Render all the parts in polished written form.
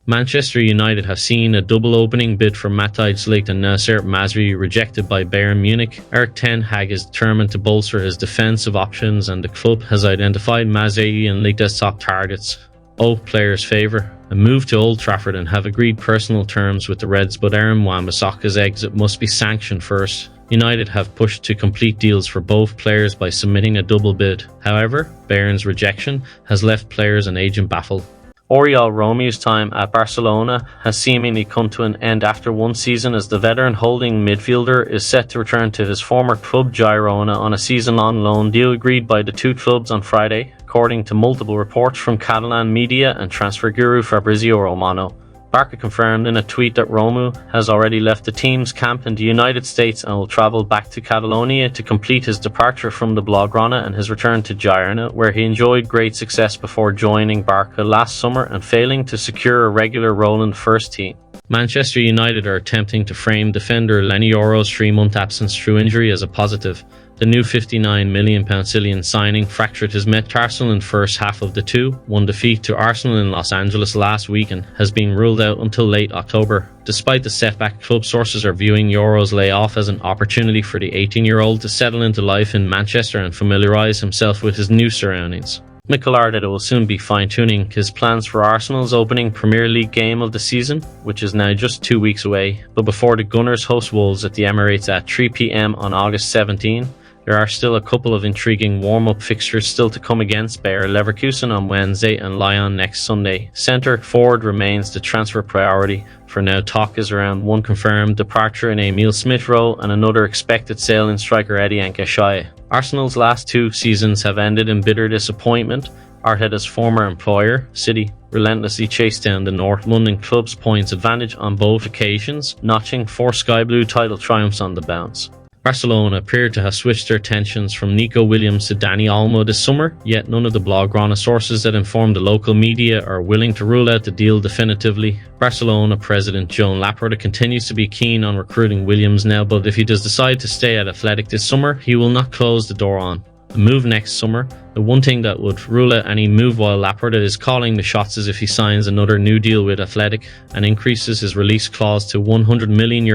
Manchester United have seen a double opening bid for Matthijs de Ligt and Nasser Mazraoui rejected by Bayern Munich. Erik ten Hag is determined to bolster his defensive options, and the club has identified Mazraoui and Ligt as top targets. Players favour a move to Old Trafford and have agreed personal terms with the Reds, but Aaron Wan-Bissaka's exit must be sanctioned first. United have pushed to complete deals for both players by submitting a double bid. However, Bayern's rejection has left players and agent baffled. Oriol Romeu's time at Barcelona has seemingly come to an end after one season, as the veteran holding midfielder is set to return to his former club Girona on a season-long loan deal agreed by the two clubs on Friday, according to multiple reports from Catalan media and transfer guru Fabrizio Romano. Barca confirmed in a tweet that Romeu has already left the team's camp in the United States and will travel back to Catalonia to complete his departure from the Blaugrana and his return to Girona, where he enjoyed great success before joining Barca last summer and failing to secure a regular role in the first team. Manchester United are attempting to frame defender Leny Yoro's 3-month absence through injury as a positive. The new £59 million Cillian signing fractured his metatarsal in the first half of the 2-1 defeat to Arsenal in Los Angeles last week and has been ruled out until late October. Despite the setback, club sources are viewing Yoro's layoff as an opportunity for the 18-year-old to settle into life in Manchester and familiarise himself with his new surroundings. Mikel Arteta will soon be fine-tuning his plans for Arsenal's opening Premier League game of the season, which is now just 2 weeks away. But before the Gunners host Wolves at the Emirates at 3 p.m. on August 17, there are still a couple of intriguing warm-up fixtures still to come against Bayer Leverkusen on Wednesday and Lyon next Sunday. Centre forward remains the transfer priority. For now, talk is around one confirmed departure in Emil Smith-Rowe and another expected sale in striker Eddie Nketiah. Arsenal's last 2 seasons have ended in bitter disappointment. Arteta's former employer, City, relentlessly chased down the North London club's points advantage on both occasions, notching 4 Sky Blue title triumphs on the bounce. Barcelona appear to have switched their attentions from Nico Williams to Dani Olmo this summer, yet none of the Blaugrana sources that inform the local media are willing to rule out the deal definitively. Barcelona president Joan Laporta continues to be keen on recruiting Williams now, but if he does decide to stay at Athletic this summer, he will not close the door on a move next summer. The one thing that would rule out any move while Laporta is calling the shots is if he signs another new deal with Athletic and increases his release clause to €100 million,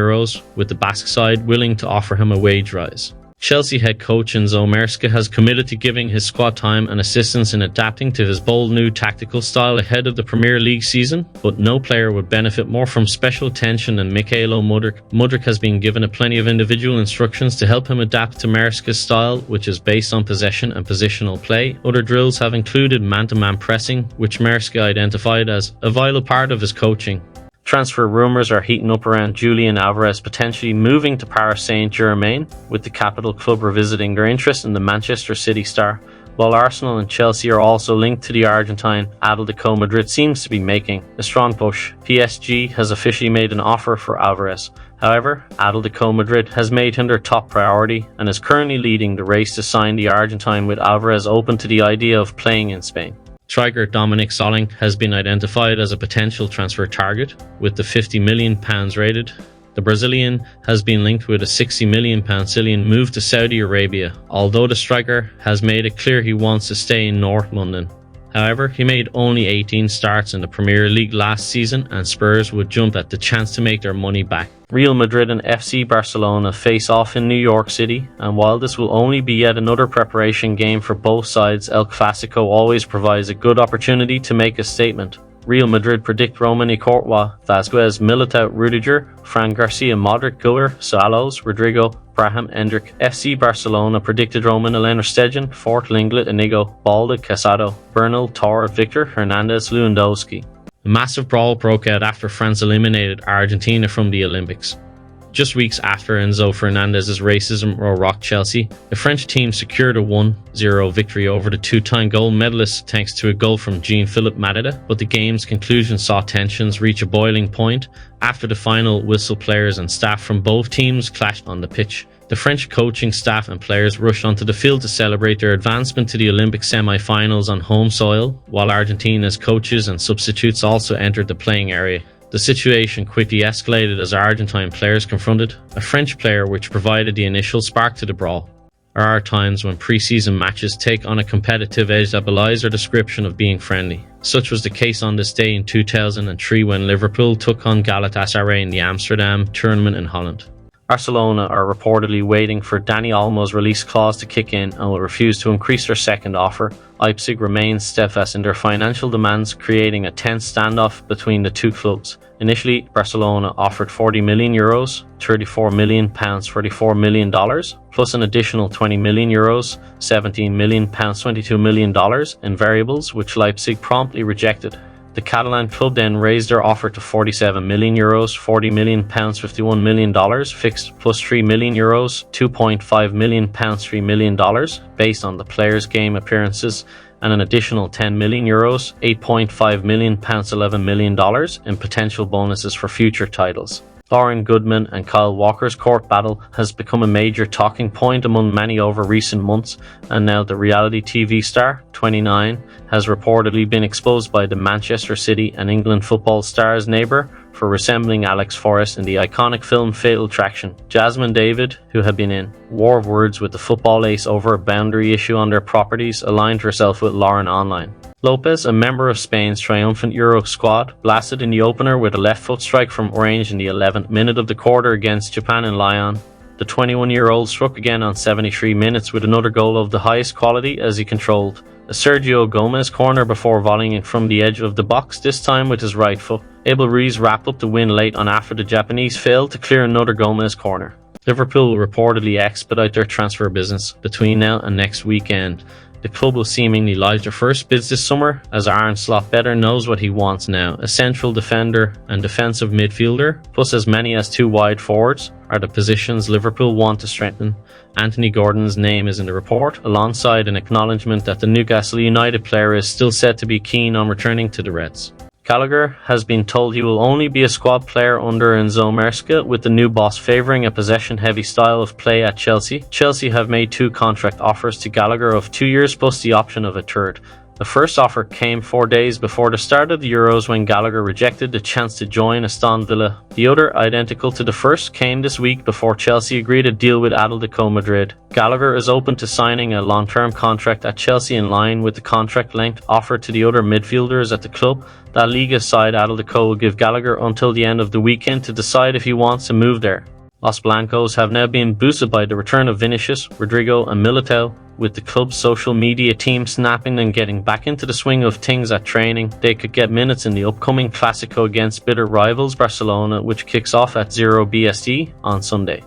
with the Basque side willing to offer him a wage rise. Chelsea head coach Enzo Maresca has committed to giving his squad time and assistance in adapting to his bold new tactical style ahead of the Premier League season, but no player would benefit more from special attention than Mykhailo Mudryk. Mudryk has been given plenty of individual instructions to help him adapt to Maresca's style, which is based on possession and positional play. Other drills have included man-to-man pressing, which Maresca identified as a vital part of his coaching. Transfer rumours are heating up around Julian Alvarez potentially moving to Paris Saint-Germain, with the capital club revisiting their interest in the Manchester City star, while Arsenal and Chelsea are also linked to the Argentine. Atletico Madrid seems to be making a strong push. PSG has officially made an offer for Alvarez. However, Atletico Madrid has made him their top priority and is currently leading the race to sign the Argentine, with Alvarez open to the idea of playing in Spain. Striker Dominic Solling has been identified as a potential transfer target, with the £50 million rated. The Brazilian has been linked with a £60 million Cillian move to Saudi Arabia, although the striker has made it clear he wants to stay in North London. However, he made only 18 starts in the Premier League last season, and Spurs would jump at the chance to make their money back. Real Madrid and FC Barcelona face off in New York City, and while this will only be yet another preparation game for both sides, El Clasico always provides a good opportunity to make a statement. Real Madrid predict Romani Courtois, Vazquez, Militao, Rudiger, Fran Garcia, Modric, Güler, Salos, Rodrigo, Brahim, Endrick. FC Barcelona predicted Roman Elena Stegen, Fort, Linglet, Inigo, Balde, Casado, Bernal, Torre, Victor, Hernandez, Lewandowski. A massive brawl broke out after France eliminated Argentina from the Olympics. Just weeks after Enzo Fernandez's racism rocked Chelsea, the French team secured a 1-0 victory over the 2-time gold medalists thanks to a goal from Jean-Philippe Mateta, but the game's conclusion saw tensions reach a boiling point after the final whistle. Players and staff from both teams clashed on the pitch. The French coaching staff and players rushed onto the field to celebrate their advancement to the Olympic semi-finals on home soil, while Argentina's coaches and substitutes also entered the playing area. The situation quickly escalated as Argentine players confronted a French player, which provided the initial spark to the brawl. There are times when pre-season matches take on a competitive edge that belies their description of being friendly. Such was the case on this day in 2003 when Liverpool took on Galatasaray in the Amsterdam tournament in Holland. Barcelona are reportedly waiting for Dani Olmo's release clause to kick in and will refuse to increase their second offer. Leipzig remains steadfast in their financial demands, creating a tense standoff between the two clubs. Initially, Barcelona offered €40 million, £34 million, $34 million, plus an additional €20 million, £17 million, $22 million in variables, which Leipzig promptly rejected. The Catalan club then raised their offer to €47 million, £40 million, $51 million, fixed plus €3 million, €2.5 million, $3 million, based on the players' game appearances, and an additional €10 million, £8.5 million, $11 million in potential bonuses for future titles. Lauren Goodman and Kyle Walker's court battle has become a major talking point among many over recent months, and now the reality TV star, 29, has reportedly been exposed by the Manchester City and England football star's neighbour for resembling Alex Forrest in the iconic film Fatal Attraction. Jasmine David, who had been in war of words with the football ace over a boundary issue on their properties, aligned herself with Lauren online. Lopez, a member of Spain's triumphant Euro squad, blasted in the opener with a left foot strike from range in the 11th minute of the quarter against Japan in Lyon. The 21-year-old struck again on 73 minutes with another goal of the highest quality as he controlled a Sergio Gomez corner before volleying it from the edge of the box, this time with his right foot. Abel Ruiz wrapped up the win late on after the Japanese failed to clear another Gomez corner. Liverpool will reportedly expedite their transfer business between now and next weekend. The club will seemingly live their first bids this summer, as Arne Slot better knows what he wants now. A central defender and defensive midfielder, plus as many as two wide forwards, are the positions Liverpool want to strengthen. Anthony Gordon's name is in the report, alongside an acknowledgement that the Newcastle United player is still said to be keen on returning to the Reds. Gallagher has been told he will only be a squad player under Enzo Maresca, with the new boss favouring a possession-heavy style of play at Chelsea. Chelsea have made 2 contract offers to Gallagher of 2 years plus the option of a third. The first offer came 4 days before the start of the Euros when Gallagher rejected the chance to join Aston Villa. The other, identical to the first, came this week before Chelsea agreed a deal with Atletico Madrid. Gallagher is open to signing a long-term contract at Chelsea in line with the contract length offered to the other midfielders at the club. La Liga side Atletico will give Gallagher until the end of the weekend to decide if he wants to move there. Los Blancos have now been boosted by the return of Vinicius, Rodrigo and Militao, with the club's social media team snapping and getting back into the swing of things at training. They could get minutes in the upcoming Clásico against bitter rivals Barcelona, which kicks off at 0 BST on Sunday.